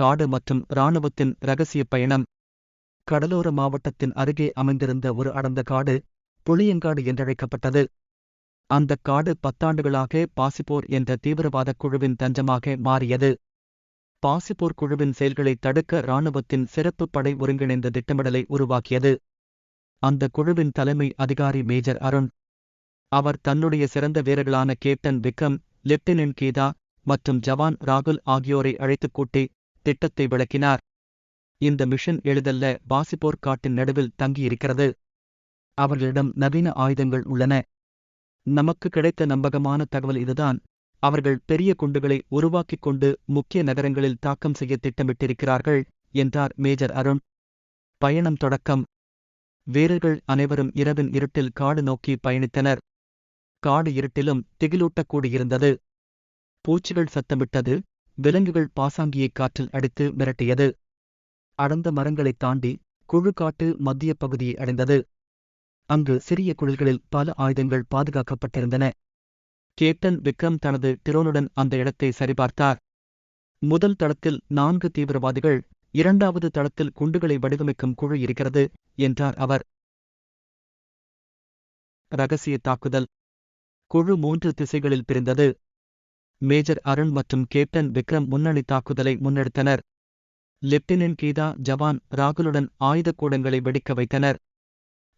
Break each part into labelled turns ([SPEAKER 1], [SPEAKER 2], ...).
[SPEAKER 1] காடு மற்றும் இராணுவத்தின் இரகசிய பயணம். கடலோர மாவட்டத்தின் அருகே அமைந்திருந்த ஒரு அடர்ந்த காடு புளியங்காடு என்றழைக்கப்பட்டது. அந்தக் காடு 10 ஆண்டுகளாக பாசிப்போர் என்ற தீவிரவாதக் குழுவின் தஞ்சமாக மாறியது. பாசிப்போர் குழுவின் செயல்களை தடுக்க இராணுவத்தின் சிறப்பு படை ஒருங்கிணைந்த திட்டமிடலை உருவாக்கியது. அந்த குழுவின் தலைமை அதிகாரி மேஜர் அருண். அவர் தன்னுடைய சிறந்த வீரர்களான கேப்டன் விக்ரம், லெப்டினன்ட் கீதா மற்றும் ஜவான் ராகுல் ஆகியோரை அழைத்துக் கூட்டி திட்டத்தை விளக்கினார். இந்த மிஷன் எளிதல்ல. பாசிப்போர் காட்டின் நடுவில் தங்கியிருக்கிறது. அவர்களிடம் நவீன ஆயுதங்கள் உள்ளன. நமக்கு கிடைத்த நம்பகமான தகவல் இதுதான். அவர்கள் பெரிய குண்டுகளை உருவாக்கிக் கொண்டு முக்கிய நகரங்களில் தாக்கம் செய்ய திட்டமிட்டிருக்கிறார்கள் என்றார் மேஜர் அருண். பயணம் தொடக்கம். வீரர்கள் அனைவரும் இரவின் இருட்டில் காடு நோக்கி பயணித்தனர். காடு இருட்டிலும் திகிலூட்டக்கூடியிருந்தது. பூச்சிகள் சத்தமிட்டது. விலங்குகள் பாசாங்கியை காற்றில் அடித்து மிரட்டியது. அடர்ந்த மரங்களைத் தாண்டி குழு காட்டு மத்திய பகுதியை அடைந்தது. அங்கு சிறிய குழில்களில் பல ஆயுதங்கள் பாதுகாக்கப்பட்டிருந்தன. கேப்டன் விக்ரம் தனது டிரோனுடன் அந்த இடத்தை சரிபார்த்தார். முதல் தளத்தில் 4 தீவிரவாதிகள், 2வது தளத்தில் குண்டுகளை வடிவமைக்கும் குழு இருக்கிறது என்றார் அவர். ரகசிய தாக்குதல். குழு 3 திசைகளில் பிரிந்தது. மேஜர் அருண் மற்றும் கேப்டன் விக்ரம் முன்னணி தாக்குதலை முன்னெடுத்தனர். லெப்டினன்ட் கீதா, ஜவான் ராகுலுடன் ஆயுதக்கூடங்களை வெடிக்க வைத்தனர்.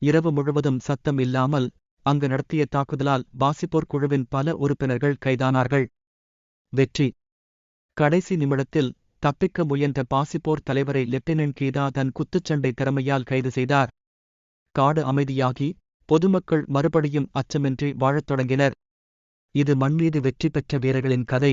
[SPEAKER 1] இரவு முழுவதும் சத்தம் இல்லாமல் அங்கு நடத்திய தாக்குதலால் பாசிப்போர் குழுவின் பல உறுப்பினர்கள் கைதானார்கள். வெற்றி. கடைசி நிமிடத்தில் தப்பிக்க முயன்ற பாசிப்போர் தலைவரை லெப்டினன்ட் கீதா தன் குத்துச்சண்டை திறமையால் கைது செய்தார். காடு அமைதியாகி பொதுமக்கள் மறுபடியும் அச்சமின்றி வாழத் தொடங்கினர். இது மண்மீது வெற்றி பெற்ற வீரர்களின் கதை.